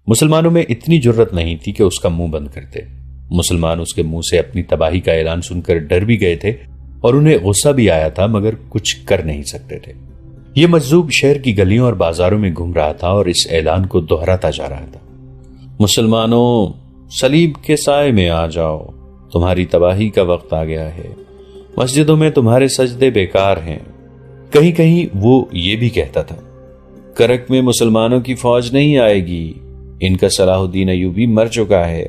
مسلمانوں میں اتنی جرت نہیں تھی کہ اس کا منہ بند کرتے۔ مسلمان اس کے منہ سے اپنی تباہی کا اعلان سن کر ڈر بھی گئے تھے اور انہیں غصہ بھی آیا تھا، مگر کچھ کر نہیں سکتے تھے۔ یہ مجذوب شہر کی گلیوں اور بازاروں میں گھوم رہا تھا اور اس اعلان کو دہراتا جا رہا تھا، مسلمانوں صلیب کے سائے میں آ جاؤ، تمہاری تباہی کا وقت آ گیا ہے، مسجدوں میں تمہارے سجدے بیکار ہیں۔ کہیں کہیں وہ یہ بھی کہتا تھا، کرک میں مسلمانوں کی فوج نہیں آئے گی، ان کا صلاح الدین ایوبی مر چکا ہے۔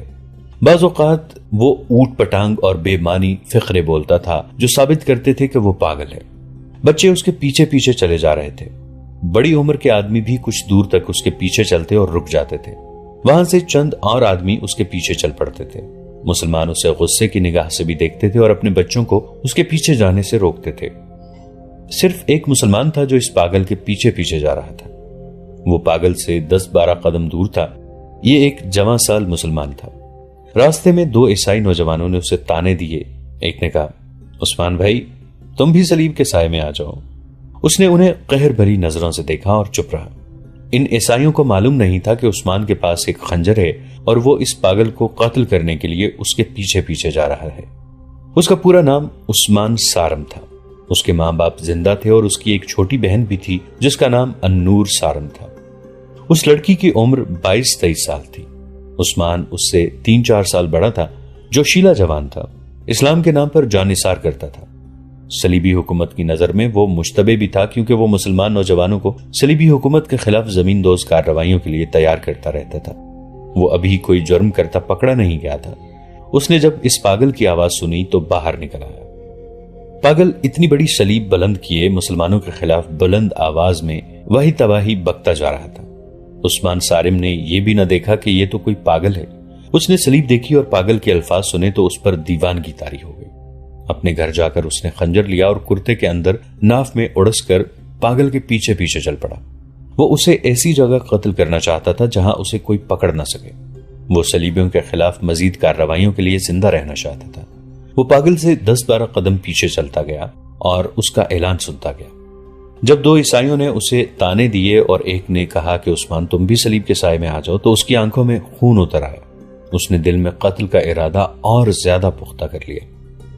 بعض اوقات وہ اوٹ پٹانگ اور بے معنی فقرے بولتا تھا جو ثابت کرتے تھے کہ وہ پاگل ہے۔ بچے اس کے پیچھے پیچھے چلے جا رہے تھے، بڑی عمر کے آدمی بھی کچھ دور تک اس کے پیچھے چلتے اور رک جاتے تھے۔ وہاں سے چند اور آدمی اس کے پیچھے چل پڑتے تھے۔ مسلمان اسے غصے کی نگاہ سے بھی دیکھتے تھے اور اپنے بچوں کو اس کے پیچھے جانے سے روکتے تھے۔ صرف ایک مسلمان تھا جو اس پاگل کے پیچھے پیچھے جا رہا تھا۔ وہ پاگل سے 10-12 قدم دور تھا۔ یہ ایک جوان سال مسلمان تھا۔ راستے میں 2 عیسائی نوجوانوں نے اسے تانے دیے۔ ایک نے کہا، عثمان بھائی تم بھی صلیب کے سائے میں آ جاؤ۔ اس نے انہیں قہر بھری نظروں سے دیکھا اور چپ رہا۔ ان عیسائیوں کو معلوم نہیں تھا کہ عثمان کے پاس ایک خنجر ہے اور وہ اس پاگل کو قتل کرنے کے لیے اس کے پیچھے پیچھے جا رہا ہے۔ اس کا پورا نام عثمان سارم تھا۔ اس کے ماں باپ زندہ تھے اور اس کی ایک چھوٹی بہن بھی تھی جس کا نام النور سارم تھا۔ اس لڑکی کی عمر 22-23 سال تھی۔ عثمان اس سے 3-4 سال بڑا تھا، جو شیلا جوان تھا۔ اسلام کے نام پر جان نثار کرتا تھا۔ صلیبی حکومت کی نظر میں وہ مشتبہ بھی تھا، کیونکہ وہ مسلمان نوجوانوں کو صلیبی حکومت کے خلاف زمین دوز کارروائیوں کے لیے تیار کرتا رہتا تھا۔ وہ ابھی کوئی جرم کرتا پکڑا نہیں گیا تھا۔ اس نے جب اس پاگل کی آواز سنی تو باہر نکل آیا۔ پاگل اتنی بڑی صلیب بلند کیے مسلمانوں کے خلاف بلند آواز میں وہی تباہی بکتا جا رہا تھا۔ عثمان سارم نے یہ بھی نہ دیکھا کہ یہ تو کوئی پاگل ہے۔ اس نے صلیب دیکھی اور پاگل کے الفاظ سنے تو اس پر دیوانگی طاری ہو گئی۔ اپنے گھر جا کر اس نے خنجر لیا اور کرتے کے اندر ناف میں اڑس کر پاگل کے پیچھے پیچھے چل پڑا۔ وہ اسے ایسی جگہ قتل کرنا چاہتا تھا جہاں اسے کوئی پکڑ نہ سکے۔ وہ صلیبیوں کے خلاف مزید کارروائیوں کے لیے زندہ رہنا چاہتا تھا۔ وہ پاگل سے 10-12 قدم پیچھے چلتا گیا اور اس کا اعلان سنتا گیا۔ جب 2 عیسائیوں نے اسے تانے دیے اور ایک نے کہا کہ عثمان تم بھی صلیب کے سائے میں آ جاؤ، تو اس کی آنکھوں میں خون اتر آیا۔ اس نے دل میں قتل کا ارادہ اور زیادہ پختہ کر لیا۔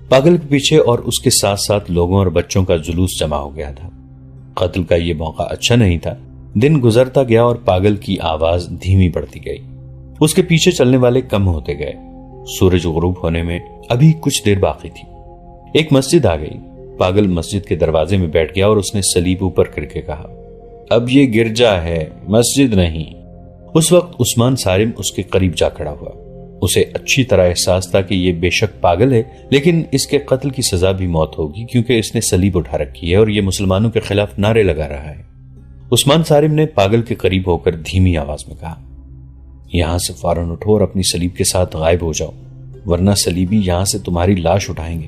پاگل کے پیچھے اور اس کے ساتھ ساتھ لوگوں اور بچوں کا جلوس جمع ہو گیا تھا۔ قتل کا یہ موقع اچھا نہیں تھا۔ دن گزرتا گیا اور پاگل کی آواز دھیمی پڑتی گئی۔ اس کے پیچھے چلنے والے کم ہوتے گئے۔ سورج غروب ہونے میں ابھی کچھ دیر باقی تھی۔ ایک مسجد آ گئی۔ پاگل مسجد کے دروازے میں بیٹھ گیا اور اس نے صلیب اوپر کر کے کہا، اب یہ گرجا ہے، مسجد نہیں۔ اس وقت عثمان سارم اس کے قریب جا کھڑا ہوا۔ اسے اچھی طرح احساس تھا کہ یہ بے شک پاگل ہے، لیکن اس کے قتل کی سزا بھی موت ہوگی، کیونکہ اس نے صلیب اٹھا رکھی ہے اور یہ مسلمانوں کے خلاف نعرے لگا رہا ہے۔ عثمان سارم نے پاگل کے قریب ہو کر دھیمی آواز میں کہا، یہاں سے فوراً اٹھو اور اپنی صلیب کے ساتھ غائب ہو جاؤ، ورنہ صلیبی یہاں سے تمہاری لاش اٹھائیں گے۔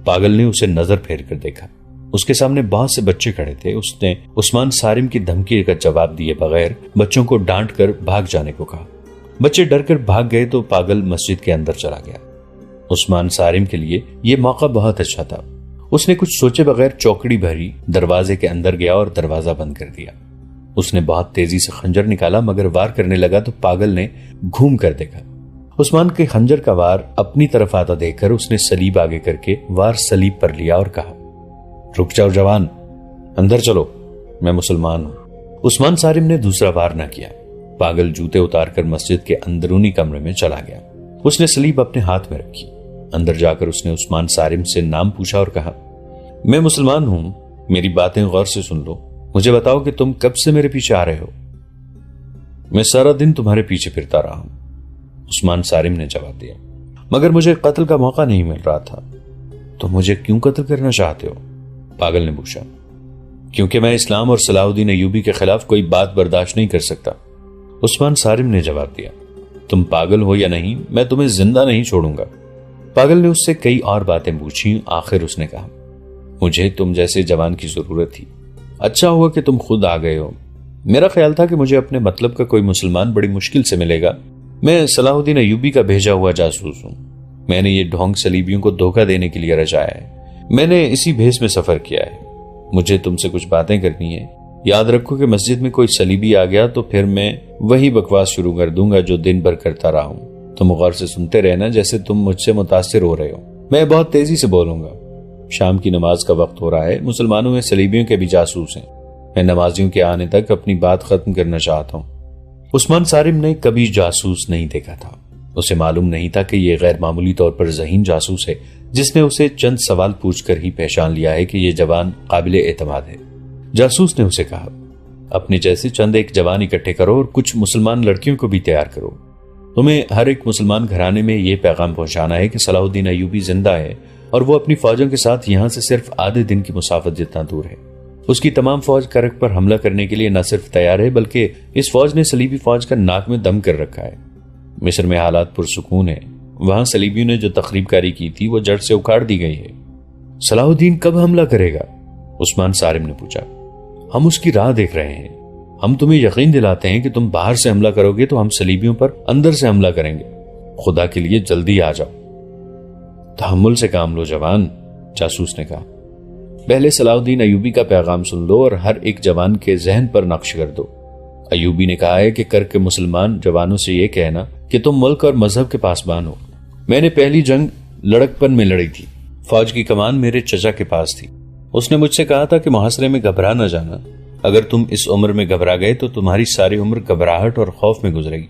پاگل نے اسے نظر پھیر کر دیکھا۔ اس کے سامنے بہت سے بچے کھڑے تھے۔ اس نے عثمان سارم کی دھمکی کا جواب دیے بغیر بچوں کو ڈانٹ کر بھاگ جانے کو کہا۔ بچے ڈر کر بھاگ گئے تو پاگل مسجد کے اندر چلا گیا۔ عثمان سارم کے لیے یہ موقع بہت اچھا تھا۔ اس نے کچھ سوچے بغیر چوکڑی بھری، دروازے کے اندر گیا اور دروازہ بند کر دیا۔ اس نے بہت تیزی سے خنجر نکالا، مگر وار کرنے لگا تو پاگل نے گھوم کر دیکھا۔ عثمان کے خنجر کا وار اپنی طرف آتا دیکھ کر اس نے صلیب آگے کر کے وار صلیب پر لیا اور کہا، رک جاؤ جوان، اندر چلو، میں مسلمان ہوں۔ عثمان سارم نے دوسرا وار نہ کیا۔ پاگل جوتے اتار کر مسجد کے اندرونی کمرے میں چلا گیا۔ اس نے صلیب اپنے ہاتھ میں رکھی۔ اندر جا کر اس نے عثمان سارم سے نام پوچھا اور کہا، میں مسلمان ہوں، میری باتیں غور سے سن لو، مجھے بتاؤ کہ تم کب سے میرے پیچھے آ رہے ہو؟ میں سارا دن تمہارے پیچھے پھرتا رہا ہوں، عثمان سارم نے جواب دیا، مگر مجھے قتل کا موقع نہیں مل رہا تھا۔ تو مجھے کیوں قتل کرنا چاہتے ہو؟ پاگل نے پوچھا۔ کیونکہ میں اسلام اور صلاح الدین ایوبی کے خلاف کوئی بات برداشت نہیں کر سکتا، عثمان سارم نے جواب دیا۔ تم پاگل ہو یا نہیں، میں تمہیں زندہ نہیں چھوڑوں گا۔ پاگل نے اس سے کئی اور باتیں پوچھی۔ آخر اس نے کہا، مجھے تم جیسے جوان کی ضرورت تھی، اچھا ہوا کہ تم خود آ گئے ہو۔ میرا خیال تھا کہ مجھے اپنے مطلب کا کوئی مسلمان بڑی مشکل سے ملے گا۔ میں صلاح الدین ایوبی کا بھیجا ہوا جاسوس ہوں۔ میں نے یہ ڈھونگ صلیبیوں کو دھوکہ دینے کے لیے رچایا ہے۔ میں نے اسی بھیس میں سفر کیا ہے۔ مجھے تم سے کچھ باتیں کرنی ہے۔ یاد رکھو کہ مسجد میں کوئی صلیبی آ گیا تو پھر میں وہی بکواس شروع کر دوں گا جو دن بھر کرتا رہا ہوں. تم غور سے سنتے رہنا جیسے تم مجھ سے متاثر ہو رہے ہو. میں بہت تیزی سے بولوں گا. شام کی نماز کا وقت ہو رہا ہے. مسلمانوں میں صلیبیوں کے بھی جاسوس ہیں. میں نمازیوں کے آنے تک اپنی بات ختم کرنا چاہتا ہوں. عثمان صارم نے کبھی جاسوس نہیں دیکھا تھا. اسے معلوم نہیں تھا کہ یہ غیر معمولی طور پر ذہین جاسوس ہے جس نے اسے چند سوال پوچھ کر ہی پہچان لیا ہے کہ یہ جوان قابل اعتماد ہے. جاسوس نے اسے کہا، اپنے جیسے چند ایک جوان اکٹھے کرو اور کچھ مسلمان لڑکیوں کو بھی تیار کرو. تمہیں ہر ایک مسلمان گھرانے میں یہ پیغام پہنچانا ہے کہ صلاح الدین ایوبی زندہ ہے اور وہ اپنی فوجوں کے ساتھ یہاں سے صرف آدھے دن کی مسافت جتنا دور ہے. اس کی تمام فوج کرک پر حملہ کرنے کے لیے نہ صرف تیار ہے بلکہ اس فوج نے صلیبی فوج کا ناک میں دم کر رکھا ہے. مصر میں حالات پرسکون ہیں. وہاں صلیبیوں نے جو تخریب کاری کی تھی وہ جڑ سے اکھاڑ دی گئی ہے. صلاح الدین کب حملہ کرے گا؟ عثمان صارم نے پوچھا. ہم اس کی راہ دیکھ رہے ہیں. ہم تمہیں یقین دلاتے ہیں کہ تم باہر سے حملہ کرو گے تو ہم صلیبیوں پر اندر سے حملہ کریں گے. خدا کے لیے جلدی آ جاؤ. تحمل سے کام لو جوان، جاسوس نے کہا. پہلے صلاح الدین ایوبی کا پیغام سن لو اور ہر ایک جوان کے ذہن پر نقش کر دو. ایوبی نے کہا ہے کہ کر کے مسلمان جوانوں سے یہ کہنا کہ تم ملک اور مذہب کے پاسبان ہو. میں نے پہلی جنگ لڑکپن میں لڑی تھی. فوج کی کمان میرے چچا کے پاس تھی. اس نے مجھ سے کہا تھا کہ محاصرے میں گھبرا نہ جانا. اگر تم اس عمر میں گھبرا گئے تو تمہاری ساری عمر گھبراہٹ اور خوف میں گزرے گی.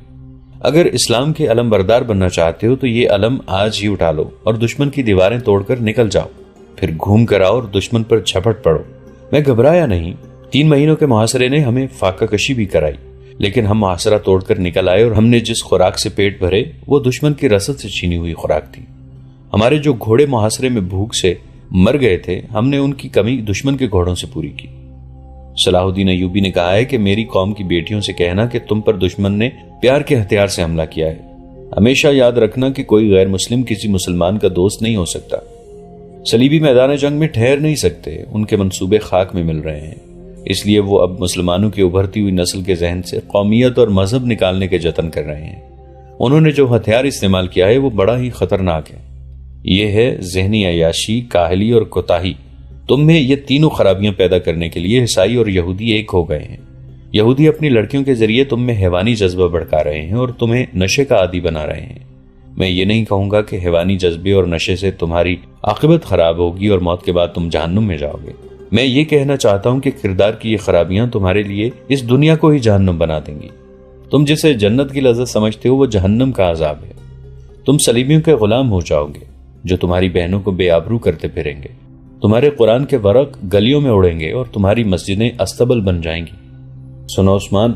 اگر اسلام کے علم بردار بننا چاہتے ہو تو یہ علم آج ہی اٹھا لو اور دشمن کی دیواریں توڑ کر نکل جاؤ. پھر گھوم کر آؤ اور دشمن پر جھپٹ پڑو. میں گھبرایا نہیں. 3 مہینوں کے محاصرے نے ہمیں فاقہ کشی بھی کرائی، لیکن ہم محاصرہ توڑ کر نکل آئے اور ہم نے جس خوراک سے پیٹ بھرے وہ دشمن کی رسد سے چھینی ہوئی خوراک تھی. ہمارے جو گھوڑے محاصرے میں بھوک سے مر گئے تھے ہم نے ان کی کمی دشمن کے گھوڑوں سے پوری کی. صلاح الدین ایوبی نے کہا ہے کہ میری قوم کی بیٹیوں سے کہنا کہ تم پر دشمن نے پیار کے ہتھیار سے حملہ کیا ہے. ہمیشہ یاد رکھنا کہ کوئی غیر مسلم کسی مسلمان کا دوست نہیں ہو سکتا. صلیبی میدان جنگ میں ٹھہر نہیں سکتے. ان کے منصوبے خاک میں مل رہے ہیں. اس لیے وہ اب مسلمانوں کی ابھرتی ہوئی نسل کے ذہن سے قومیت اور مذہب نکالنے کے جتن کر رہے ہیں. انہوں نے جو ہتھیار استعمال کیا ہے وہ بڑا ہی خطرناک ہے. یہ ہے ذہنی عیاشی، کاہلی اور کوتاہی. تم میں یہ تینوں خرابیاں پیدا کرنے کے لیے عیسائی اور یہودی ایک ہو گئے ہیں. یہودی اپنی لڑکیوں کے ذریعے تم میں حیوانی جذبہ بڑھکا رہے ہیں اور تمہیں نشے کا عادی بنا رہے ہیں. میں یہ نہیں کہوں گا کہ حیوانی جذبے اور نشے سے تمہاری عاقبت خراب ہوگی اور موت کے بعد تم جہنم میں جاؤ گے. میں یہ کہنا چاہتا ہوں کہ کردار کی یہ خرابیاں تمہارے لیے اس دنیا کو ہی جہنم بنا دیں گی. تم جسے جنت کی لذت سمجھتے ہو وہ جہنم کا عذاب ہے. تم صلیبیوں کے غلام ہو جاؤ گے جو تمہاری بہنوں کو بے آبرو کرتے پھریں گے. تمہارے قرآن کے ورق گلیوں میں اڑیں گے اور تمہاری مسجدیں استبل بن جائیں گی. سنو عثمان،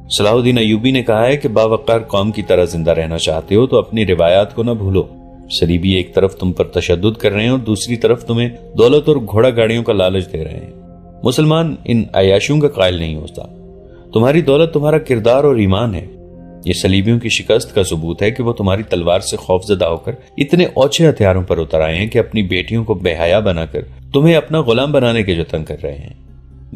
صلاح الدین ایوبی نے کہا ہے کہ باوقار قوم کی طرح زندہ رہنا چاہتے ہو تو اپنی روایات کو نہ بھولو. صلیبی ایک طرف تم پر تشدد کر رہے ہیں اور دوسری طرف تمہیں دولت اور گھوڑا گاڑیوں کا لالچ دے رہے ہیں. مسلمان ان عیاشیوں کا قائل نہیں ہوتا. تمہاری دولت تمہارا کردار اور ایمان ہے. یہ صلیبیوں کی شکست کا ثبوت ہے کہ وہ تمہاری تلوار سے خوف زدہ ہو کر اتنے اوچھے ہتھیاروں پر اتر آئے ہیں کہ اپنی بیٹیوں کو بے حیا بنا کر تمہیں اپنا غلام بنانے کے جتن کر رہے ہیں.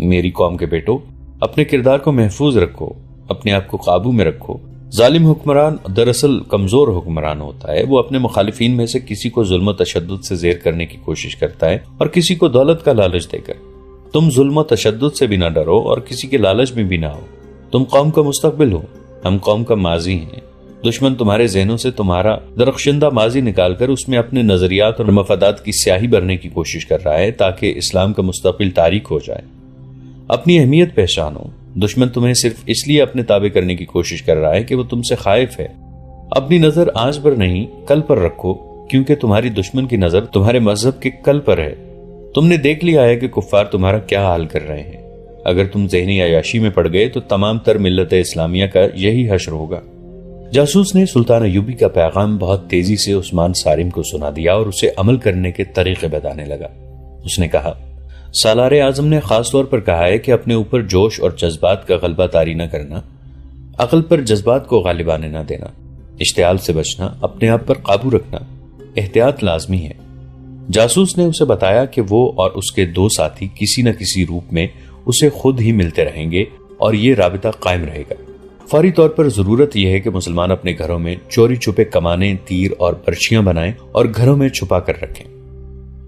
میری قوم کے بیٹو، اپنے کردار کو محفوظ رکھو، اپنے آپ کو قابو میں رکھو. ظالم حکمران دراصل کمزور حکمران ہوتا ہے. وہ اپنے مخالفین میں سے کسی کو ظلم و تشدد سے زیر کرنے کی کوشش کرتا ہے اور کسی کو دولت کا لالچ دے کر. تم ظلم و تشدد سے بھی نہ ڈرو اور کسی کے لالچ میں بھی نہ ہو. تم قوم کا مستقبل ہو، ہم قوم کا ماضی ہیں. دشمن تمہارے ذہنوں سے تمہارا درخشندہ ماضی نکال کر اس میں اپنے نظریات اور مفادات کی سیاہی بھرنے کی کوشش کر رہا ہے تاکہ اسلام کا مستقبل تاریک ہو جائے. اپنی اہمیت پہچانو. دشمن تمہیں صرف اس لیے اپنے تابع کرنے کی کوشش کر رہا ہے کہ وہ تم سے خائف ہے. اپنی نظر آج پر نہیں کل پر رکھو، کیونکہ تمہاری دشمن کی نظر تمہارے مذہب کے کل پر ہے. تم نے دیکھ لیا ہے کہ کفار تمہارا کیا حال کر رہے ہیں. اگر تم ذہنی عیاشی میں پڑ گئے تو تمام تر ملت اسلامیہ کا یہی حشر ہوگا. جاسوس نے سلطان ایوبی کا پیغام بہت تیزی سے عثمان صارم کو سنا دیا اور اسے عمل کرنے کے طریقے بتانے لگا. اس نے کہا، سالار اعظم نے خاص طور پر کہا ہے کہ اپنے اوپر جوش اور جذبات کا غلبہ طاری نہ کرنا، عقل پر جذبات کو غالب آنے نہ دینا، اشتعال سے بچنا، اپنے آپ پر قابو رکھنا، احتیاط لازمی ہے. جاسوس نے اسے بتایا کہ وہ اور اس کے 2 ساتھی کسی نہ کسی روپ میں اسے خود ہی ملتے رہیں گے اور یہ رابطہ قائم رہے گا. فوری طور پر ضرورت یہ ہے کہ مسلمان اپنے گھروں میں چوری چھپے کمانے، تیر اور برچیاں بنائیں اور گھروں میں چھپا کر رکھیں.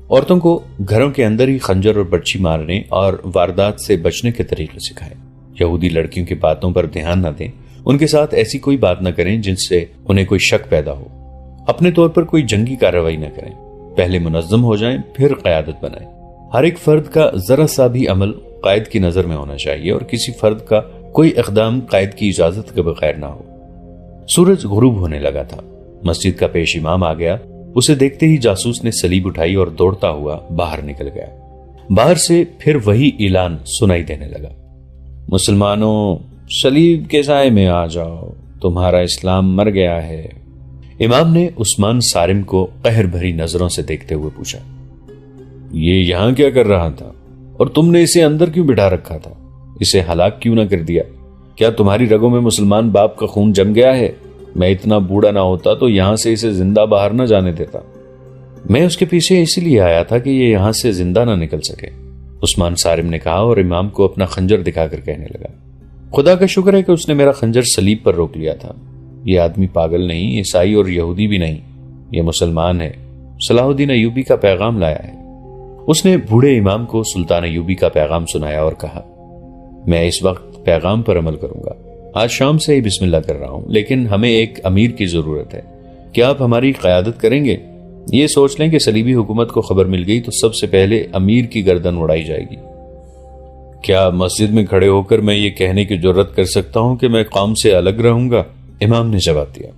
عورتوں کو گھروں کے اندر ہی خنجر اور برچھی مارنے اور واردات سے بچنے کے طریقے سکھائے۔ یہودی لڑکیوں کی باتوں پر دھیان نہ دیں، ان کے ساتھ ایسی کوئی بات نہ کریں جن سے انہیں کوئی شک پیدا ہو۔ اپنے طور پر کوئی جنگی کارروائی نہ کریں، پہلے منظم ہو جائیں پھر قیادت بنائیں۔ ہر ایک فرد کا ذرا سا بھی عمل قائد کی نظر میں ہونا چاہیے اور کسی فرد کا کوئی اقدام قائد کی اجازت کے بغیر نہ ہو۔ سورج غروب ہونے لگا تھا، مسجد کا پیش امام آ گیا۔ اسے دیکھتے ہی جاسوس نے سلیب اٹھائی اور دوڑتا ہوا باہر نکل گیا۔ باہر سے پھر وہی اعلان سنائی دینے لگا، مسلمانوں سلیب کے سائے میں آ جاؤ، تمہارا اسلام مر گیا ہے۔ امام نے عثمان صارم کو قہر بھری نظروں سے دیکھتے ہوئے پوچھا، یہ یہاں کیا کر رہا تھا اور تم نے اسے اندر کیوں بٹھا رکھا تھا؟ اسے ہلاک کیوں نہ کر دیا؟ کیا تمہاری رگوں میں مسلمان باپ کا خون جم گیا ہے؟ میں اتنا بوڑھا نہ ہوتا تو یہاں سے اسے زندہ باہر نہ جانے دیتا۔ میں اس کے پیچھے اسی لیے آیا تھا کہ یہ یہاں سے زندہ نہ نکل سکے، عثمان صارم نے کہا اور امام کو اپنا خنجر دکھا کر کہنے لگا، خدا کا شکر ہے کہ اس نے میرا خنجر سلیب پر روک لیا تھا۔ یہ آدمی پاگل نہیں، عیسائی اور یہودی بھی نہیں، یہ مسلمان ہے، صلاح الدین ایوبی کا پیغام لایا ہے۔ اس نے بوڑھے امام کو سلطان ایوبی کا پیغام سنایا اور کہا، میں اس وقت پیغام پر عمل کروں گا، آج شام سے ہی بسم اللہ کر رہا ہوں، لیکن ہمیں ایک امیر کی ضرورت ہے، کیا آپ ہماری قیادت کریں گے؟ یہ سوچ لیں کہ صلیبی حکومت کو خبر مل گئی تو سب سے پہلے امیر کی گردن اڑائی جائے گی۔ کیا مسجد میں کھڑے ہو کر میں یہ کہنے کی جرات کر سکتا ہوں کہ میں قوم سے الگ رہوں گا؟ امام نے جواب دیا،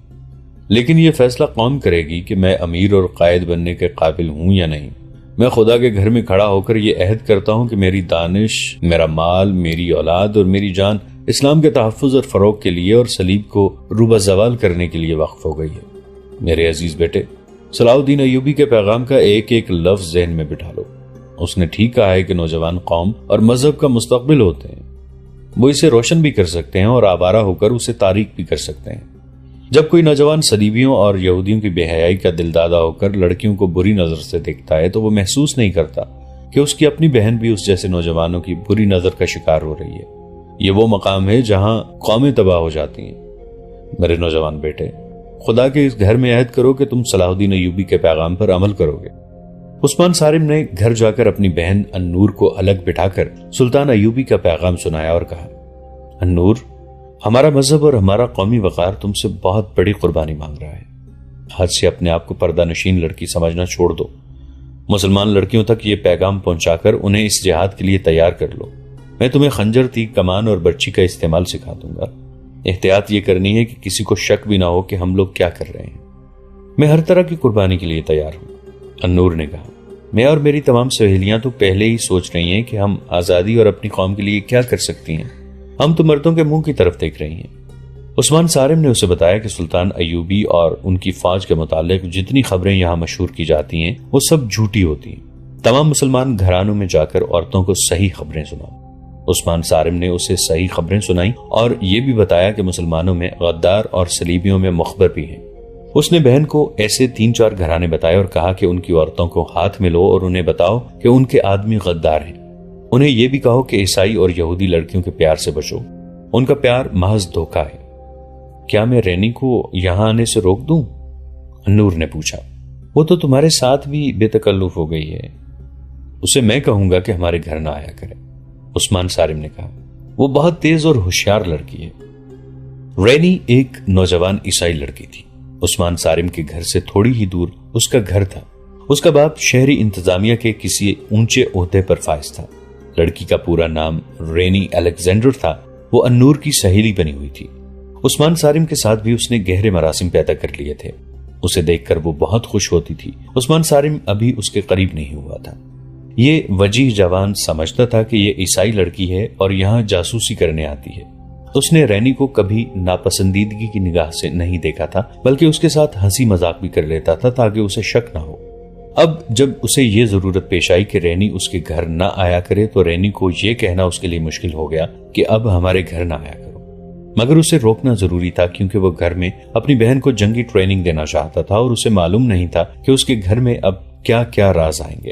لیکن یہ فیصلہ قوم کرے گی کہ میں امیر اور قائد بننے کے قابل ہوں یا نہیں۔ میں خدا کے گھر میں کھڑا ہو کر یہ عہد کرتا ہوں کہ میری دانش، میرا مال، میری اولاد اور میری جان اسلام کے تحفظ اور فروغ کے لیے اور صلیب کو روبہ زوال کرنے کے لیے وقف ہو گئی ہے۔ میرے عزیز بیٹے، صلاح الدین ایوبی کے پیغام کا ایک ایک لفظ ذہن میں بٹھا لو۔ اس نے ٹھیک کہا ہے کہ نوجوان قوم اور مذہب کا مستقبل ہوتے ہیں، وہ اسے روشن بھی کر سکتے ہیں اور آوارہ ہو کر اسے تاریک بھی کر سکتے ہیں۔ جب کوئی نوجوان صلیبیوں اور یہودیوں کی بے حیائی کا دل دادا ہو کر لڑکیوں کو بری نظر سے دیکھتا ہے تو وہ محسوس نہیں کرتا کہ اس کی اپنی بہن بھی اس جیسے نوجوانوں کی بری نظر کا شکار ہو رہی ہے۔ یہ وہ مقام ہے جہاں قومیں تباہ ہو جاتی ہیں۔ میرے نوجوان بیٹے، خدا کے اس گھر میں عہد کرو کہ تم صلاح الدین ایوبی کے پیغام پر عمل کرو گے۔ عثمان صارم نے گھر جا کر اپنی بہن النور کو الگ بٹھا کر سلطان ایوبی کا پیغام سنایا اور کہا، النور، ہمارا مذہب اور ہمارا قومی وقار تم سے بہت بڑی قربانی مانگ رہا ہے۔ آج سے اپنے آپ کو پردہ نشین لڑکی سمجھنا چھوڑ دو۔ مسلمان لڑکیوں تک یہ پیغام پہنچا کر انہیں اس جہاد کے لیے تیار کر لو۔ میں تمہیں خنجر، تیگ، کمان اور برچی کا استعمال سکھا دوں گا۔ احتیاط یہ کرنی ہے کہ کسی کو شک بھی نہ ہو کہ ہم لوگ کیا کر رہے ہیں۔ میں ہر طرح کی قربانی کے لیے تیار ہوں، النور نے کہا۔ میں اور میری تمام سہیلیاں تو پہلے ہی سوچ رہی ہیں کہ ہم آزادی اور اپنی قوم کے لیے کیا کر سکتی ہیں۔ ہم تو مردوں کے منہ کی طرف دیکھ رہی ہیں۔ عثمان صارم نے اسے بتایا کہ سلطان ایوبی اور ان کی فوج کے متعلق جتنی خبریں یہاں مشہور کی جاتی ہیں وہ سب جھوٹی ہوتی ہیں۔ تمام مسلمان گھرانوں میں جا کر عورتوں کو صحیح خبریں سناؤ۔ عثمان صارم نے اسے صحیح خبریں سنائیں اور یہ بھی بتایا کہ مسلمانوں میں غدار اور صلیبیوں میں مخبر بھی ہیں۔ اس نے بہن کو ایسے 3-4 گھرانے بتائے اور کہا کہ ان کی عورتوں کو ہاتھ میں لو اور انہیں بتاؤ کہ ان کے آدمی غدار ہیں۔ انہیں یہ بھی کہو کہ عیسائی اور یہودی لڑکیوں کے پیار سے بچو، ان کا پیار محض دھوکہ ہے۔ کیا میں رینی کو یہاں آنے سے روک دوں؟ نور نے پوچھا۔ وہ تو تمہارے ساتھ بھی بے تکلف ہو گئی ہے، اسے میں کہوں گا کہ ہمارے گھر نہ آیا کرے، عثمان صارم نے کہا۔ وہ بہت تیز اور ہوشیار لڑکی ہے۔ رینی ایک نوجوان عیسائی لڑکی تھی۔ عثمان صارم کے گھر سے تھوڑی ہی دور اس کا گھر تھا۔ اس کا باپ شہری انتظامیہ کے کسی اونچے عہدے پر فائز تھا۔ لڑکی کا پورا نام رینی الیگزینڈر تھا۔ وہ النور کی سہیلی بنی ہوئی تھی۔ عثمان صارم کے ساتھ بھی اس نے گہرے مراسم پیدا کر لیے تھے۔ اسے دیکھ کر وہ بہت خوش ہوتی تھی۔ عثمان صارم ابھی اس کے قریب نہیں ہوا تھا۔ یہ وجیح جوان سمجھتا تھا کہ یہ عیسائی لڑکی ہے اور یہاں جاسوسی کرنے آتی ہے۔ اس نے رینی کو کبھی ناپسندیدگی کی نگاہ سے نہیں دیکھا تھا، بلکہ اس کے ساتھ ہنسی مذاق بھی کر لیتا تھا تاکہ اسے شک نہ ہو۔ اب جب اسے یہ ضرورت پیش آئی کہ رینی اس کے گھر نہ آیا کرے تو رینی کو یہ کہنا اس کے لیے مشکل ہو گیا کہ اب ہمارے گھر نہ آیا کرو، مگر اسے روکنا ضروری تھا کیونکہ وہ گھر میں اپنی بہن کو جنگی ٹریننگ دینا چاہتا تھا اور اسے معلوم نہیں تھا کہ اس کے گھر میں اب کیا کیا راز آئیں گے۔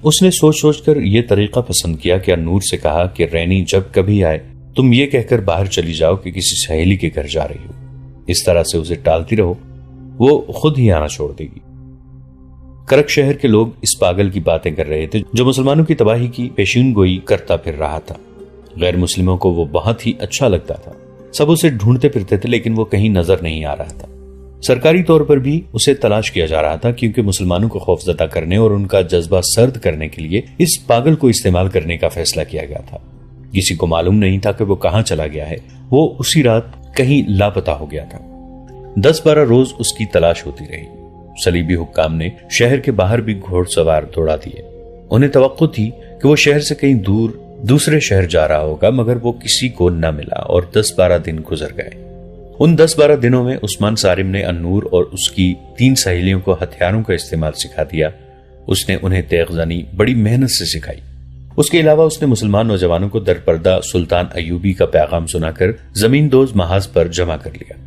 اس نے سوچ سوچ کر یہ طریقہ پسند کیا کہ نور سے کہا کہ رینی جب کبھی آئے تم یہ کہہ کر باہر چلی جاؤ کہ کسی سہیلی کے گھر جا رہی ہو۔ اس طرح سے اسے ٹالتی رہو، وہ خود ہی آنا چھوڑ دے گی۔ کرک شہر کے لوگ اس پاگل کی باتیں کر رہے تھے جو مسلمانوں کی تباہی کی پیشین گوئی کرتا پھر رہا تھا۔ غیر مسلموں کو وہ بہت ہی اچھا لگتا تھا، سب اسے ڈھونڈتے پھرتے تھے لیکن وہ کہیں نظر نہیں آ رہا تھا۔ سرکاری طور پر بھی اسے تلاش کیا جا رہا تھا کیونکہ مسلمانوں کو خوفزدہ کرنے اور ان کا جذبہ سرد کرنے کے لیے اس پاگل کو استعمال کرنے کا فیصلہ کیا گیا تھا۔ کسی کو معلوم نہیں تھا کہ وہ کہاں چلا گیا ہے، وہ اسی رات کہیں لاپتہ ہو گیا تھا۔ 10-12 روز اس کی تلاش ہوتی رہی۔ صلیبی حکام نے شہر کے باہر بھی گھوڑ سوار دوڑا دیے۔ انہیں توقع تھی کہ وہ شہر سے کہیں دور دوسرے شہر جا رہا ہوگا، مگر وہ کسی کو نہ ملا اور 10-12 دن گزر گئے۔ ان 10-12 دنوں میں عثمان صارم نے النور اور اس کی 3 سہیلیوں کو ہتھیاروں کا استعمال سکھا دیا۔ اس نے انہیں تیغ زنی بڑی محنت سے سکھائی۔ اس کے علاوہ اس نے مسلمان نوجوانوں کو درپردہ سلطان ایوبی کا پیغام سنا کر زمین دوز محاذ پر جمع کر لیا۔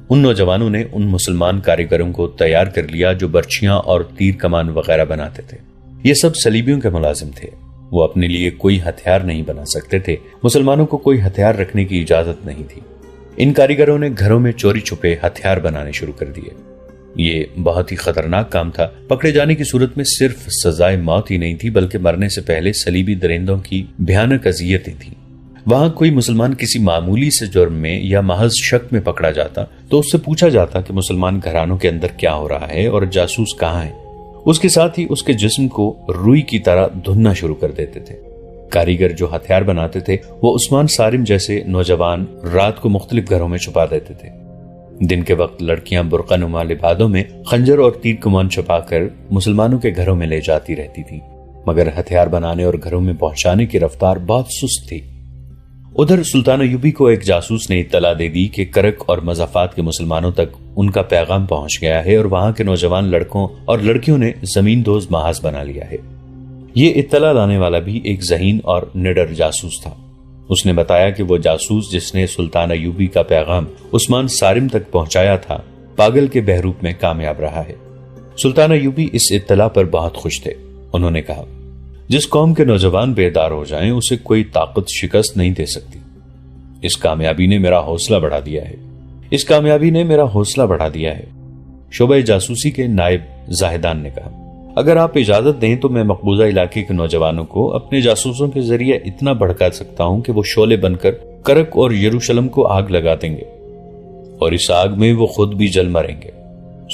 ان نوجوانوں نے ان مسلمان کاریگروں کو تیار کر لیا جو برچیاں اور تیر کمان وغیرہ بناتے تھے۔ یہ سب صلیبیوں کے ملازم تھے۔ وہ اپنے لیے کوئی ہتھیار نہیں بنا سکتے تھے، مسلمانوں کو کوئی ہتھیار رکھنے کی اجازت نہیں تھی۔ ان کاریگروں نے گھروں میں چوری چھپے ہتھیار بنانے شروع کر دیے۔ یہ بہت ہی خطرناک کام تھا۔ پکڑے جانے کی صورت میں صرف سزائے موت ہی نہیں تھی بلکہ مرنے سے پہلے صلیبی درندوں کی بھیانک اذیتیں تھیں۔ وہاں کوئی مسلمان کسی معمولی سے جرم میں یا محض شک میں پکڑا جاتا تو اس سے پوچھا جاتا کہ مسلمان گھرانوں کے اندر کیا ہو رہا ہے اور جاسوس کہاں ہے۔ اس کے ساتھ ہی اس کے جسم کو روئی کی طرح دھننا شروع کر دیتے تھے۔ کاریگر جو ہتھیار بناتے تھے وہ عثمان صارم جیسے نوجوان رات کو مختلف گھروں میں چھپا دیتے تھے۔ دن کے وقت لڑکیاں برقع نما لبادوں میں خنجر اور تیر کمان چھپا کر مسلمانوں کے گھروں میں لے جاتی رہتی تھی، مگر ہتھیار بنانے اور گھروں میں پہنچانے کی رفتار بہت سست تھی۔ ادھر سلطان ایوبی کو ایک جاسوس نے اطلاع دے دی کہ کرک اور مضافات کے مسلمانوں تک ان کا پیغام پہنچ گیا ہے اور وہاں کے نوجوان لڑکوں اور لڑکیوں نے زمین دوز محاذ بنا لیا ہے۔ یہ اطلاع لانے والا بھی ایک ذہین اور نڈر جاسوس تھا۔ اس نے بتایا کہ وہ جاسوس جس نے سلطان ایوبی کا پیغام عثمان صارم تک پہنچایا تھا پاگل کے بہروپ میں کامیاب رہا ہے۔ سلطان ایوبی اس اطلاع پر بہت خوش تھے۔ انہوں نے کہا، جس قوم کے نوجوان بیدار ہو جائیں اسے کوئی طاقت شکست نہیں دے سکتی۔ اس کامیابی نے میرا حوصلہ بڑھا دیا ہے۔ شعبہ جاسوسی کے نائب زاہدان نے کہا، اگر آپ اجازت دیں تو میں مقبوضہ علاقے کے نوجوانوں کو اپنے جاسوسوں کے ذریعے اتنا بھڑکا سکتا ہوں کہ وہ شعلے بن کر کرک اور یروشلم کو آگ لگا دیں گے اور اس آگ میں وہ خود بھی جل مریں گے۔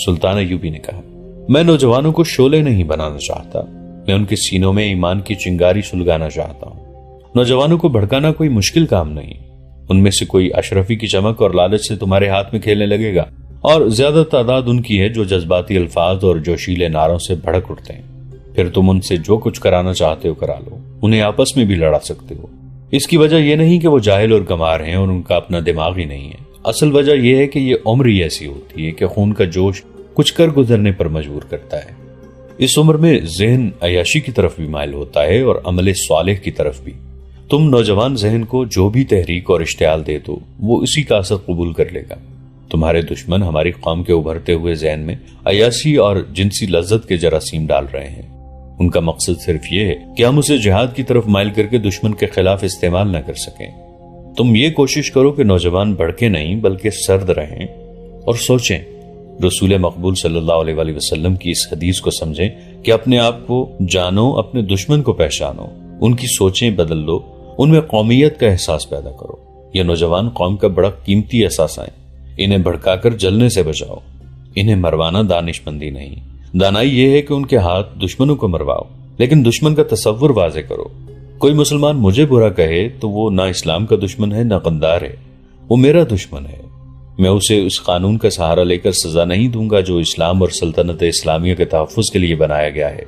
سلطان ایوبی نے کہا، میں نوجوانوں کو شعلے نہیں بنانا چاہتا، میں ان کے سینوں میں ایمان کی چنگاری سلگانا چاہتا ہوں۔ نوجوانوں کو بھڑکانا کوئی مشکل کام نہیں۔ ان میں سے کوئی اشرفی کی چمک اور لالچ سے تمہارے ہاتھ میں کھیلنے لگے گا، اور زیادہ تعداد ان کی ہے جو جذباتی الفاظ اور جوشیلے نعروں سے بھڑک اٹھتے ہیں۔ پھر تم ان سے جو کچھ کرانا چاہتے ہو کرا لو، انہیں آپس میں بھی لڑا سکتے ہو۔ اس کی وجہ یہ نہیں کہ وہ جاہل اور گمار ہیں اور ان کا اپنا دماغ ہی نہیں ہے، اصل وجہ یہ ہے کہ یہ عمر ہی ایسی ہوتی ہے کہ خون کا جوش کچھ کر گزرنے پر مجبور کرتا ہے۔ اس عمر میں ذہن عیاشی کی طرف بھی مائل ہوتا ہے اور عمل صالح کی طرف بھی۔ تم نوجوان ذہن کو جو بھی تحریک اور اشتعال دے دو وہ اسی کا اثر قبول کر لے گا۔ تمہارے دشمن ہماری قوم کے ابھرتے ہوئے ذہن میں عیاشی اور جنسی لذت کے جراثیم ڈال رہے ہیں۔ ان کا مقصد صرف یہ ہے کہ ہم اسے جہاد کی طرف مائل کر کے دشمن کے خلاف استعمال نہ کر سکیں۔ تم یہ کوشش کرو کہ نوجوان بھڑکے نہیں بلکہ سرد رہیں اور سوچیں۔ رسول مقبول صلی اللہ علیہ وآلہ وسلم کی اس حدیث کو سمجھیں کہ اپنے آپ کو جانو، اپنے دشمن کو پہچانو، ان کی سوچیں بدل دو، ان میں قومیت کا احساس پیدا کرو۔ یہ نوجوان قوم کا بڑا قیمتی احساس ہیں، انہیں بھڑکا کر جلنے سے بچاؤ۔ انہیں مروانا دانش مندی نہیں، دانائی یہ ہے کہ ان کے ہاتھ دشمنوں کو مرواؤ، لیکن دشمن کا تصور واضح کرو۔ کوئی مسلمان مجھے برا کہے تو وہ نہ اسلام کا دشمن ہے نہ غدار ہے، وہ میرا دشمن ہے۔ میں اسے اس قانون کا سہارا لے کر سزا نہیں دوں گا جو اسلام اور سلطنت اسلامیہ کے تحفظ کے لیے بنایا گیا ہے۔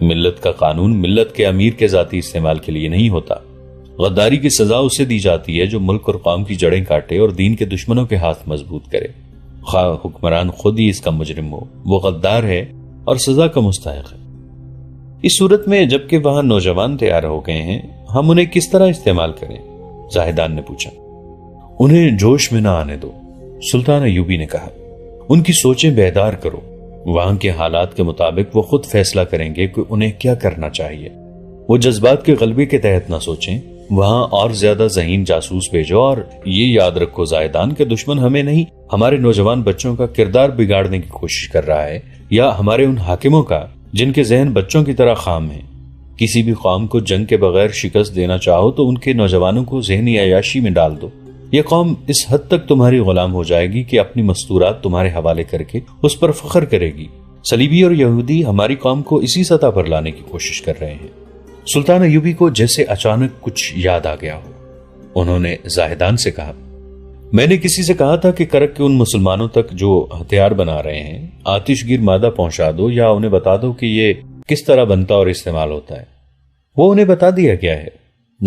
ملت کا قانون ملت کے امیر کے ذاتی استعمال کے لیے نہیں ہوتا۔ غداری کی سزا اسے دی جاتی ہے جو ملک اور قوم کی جڑیں کاٹے اور دین کے دشمنوں کے ہاتھ مضبوط کرے، خواہ حکمران خود ہی اس کا مجرم ہو، وہ غدار ہے اور سزا کا مستحق ہے۔ اس صورت میں جبکہ وہاں نوجوان تیار ہو گئے ہیں، ہم انہیں کس طرح استعمال کریں؟ زاہدان نے پوچھا۔ انہیں جوش میں نہ آنے دو، سلطان ایوبی نے کہا۔ ان کی سوچیں بیدار کرو، وہاں کے حالات کے مطابق وہ خود فیصلہ کریں گے کہ انہیں کیا کرنا چاہیے۔ وہ جذبات کے غلبے کے تحت نہ سوچیں، وہاں اور زیادہ ذہین جاسوس بھیجو اور یہ یاد رکھو زاہدان کے دشمن ہمیں نہیں، ہمارے نوجوان بچوں کا کردار بگاڑنے کی کوشش کر رہا ہے، یا ہمارے ان حاکموں کا جن کے ذہن بچوں کی طرح خام ہیں۔ کسی بھی قوم کو جنگ کے بغیر شکست دینا چاہو تو ان کے نوجوانوں کو ذہنی عیاشی میں ڈال دو۔ یہ قوم اس حد تک تمہاری غلام ہو جائے گی کہ اپنی مستورات تمہارے حوالے کر کے اس پر فخر کرے گی۔ صلیبی اور یہودی ہماری قوم کو اسی سطح پر لانے کی کوشش کر رہے ہیں۔ سلطان ایوبی کو جیسے اچانک کچھ یاد آ گیا ہو، انہوں نے زاہدان سے کہا، میں نے کسی سے کہا تھا کہ کرک کے ان مسلمانوں تک جو ہتھیار بنا رہے ہیں آتش گیر مادہ پہنچا دو یا انہیں بتا دو کہ یہ کس طرح بنتا اور استعمال ہوتا ہے۔ وہ انہیں بتا دیا گیا ہے،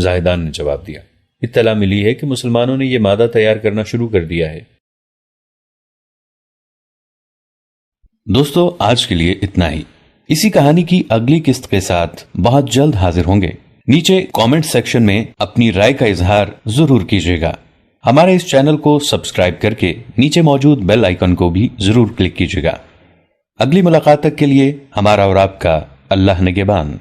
زاہدان نے جواب دیا۔ اطلاع ملی ہے کہ مسلمانوں نے یہ مادہ تیار کرنا شروع کر دیا ہے۔ دوستو، آج کے لیے اتنا ہی۔ اسی کہانی کی اگلی قسط کے ساتھ بہت جلد حاضر ہوں گے۔ نیچے کامنٹ سیکشن میں اپنی رائے کا اظہار ضرور کیجیے گا۔ ہمارے اس چینل کو سبسکرائب کر کے نیچے موجود بیل آئیکن کو بھی ضرور کلک کیجیے گا۔ اگلی ملاقات تک کے لیے ہمارا اور آپ کا اللہ نگہبان۔